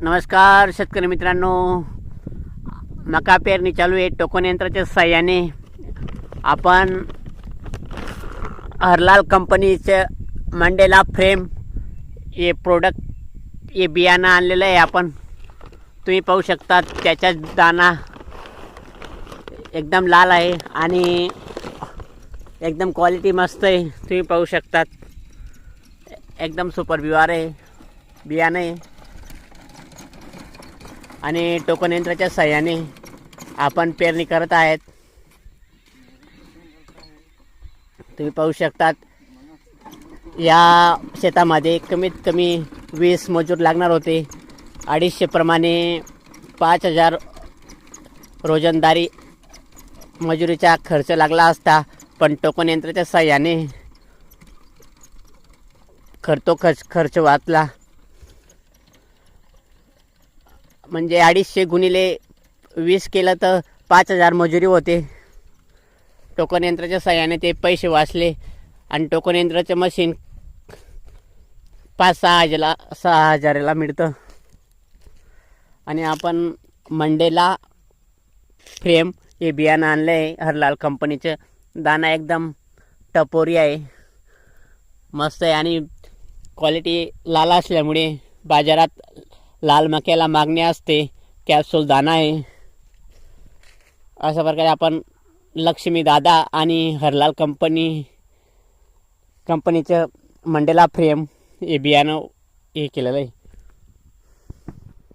नमस्कार शेतकरी मित्रांनो, मका पेरणी चालू आहे. टोकन यंत्राच्या साहाय्याने आपण हरलाल कंपनीचे मंडेला फ्रेम हे प्रोडक्ट हे बियाणं आणलेलं आहे. आपण तुम्ही पाहू शकता त्याचा दाना एकदम लाल आहे आणि एकदम क्वालिटी मस्त आहे. तुम्ही पाहू शकता एकदम सुपर बिवार आहे बियाणं आहे. आणि टोकन यंत्राच्या साहाय्याने आपण पेरणी करत आहेत. तुम्ही पाहू शकतात या शेतामध्ये कमीत कमी 20 मजूर लागणार होते. 250 प्रमाणे 5000 रोजंदारी मजुरीचा खर्च लागला असता, पण टोकन यंत्राच्या साहाय्याने खर्च वाचला. म्हणजे 250 गुणिले 20 केलं तर 5000 मजुरी होते. टोकन यंत्राच्या साहाय्याने ते पैसे वाचले आणि टोकन यंत्राचं मशीन 5-6 हजाराला मिळतं. आणि आपण मंडेला फ्रेम हे बियाणं आणलं आहे हरलाल कंपनीचं. दाना एकदम टपोरी आहे, मस्त आहे आणि क्वालिटी लाल असल्यामुळे बाजारात लाल मक्याला मागणी असते. कॅप्सूल दाना आहे. अशा प्रकारे आपण लक्ष्मी दादा आणि हरलाल कंपनीचं मंडेला फ्रेम हे बियाणं हे केलेलं आहे.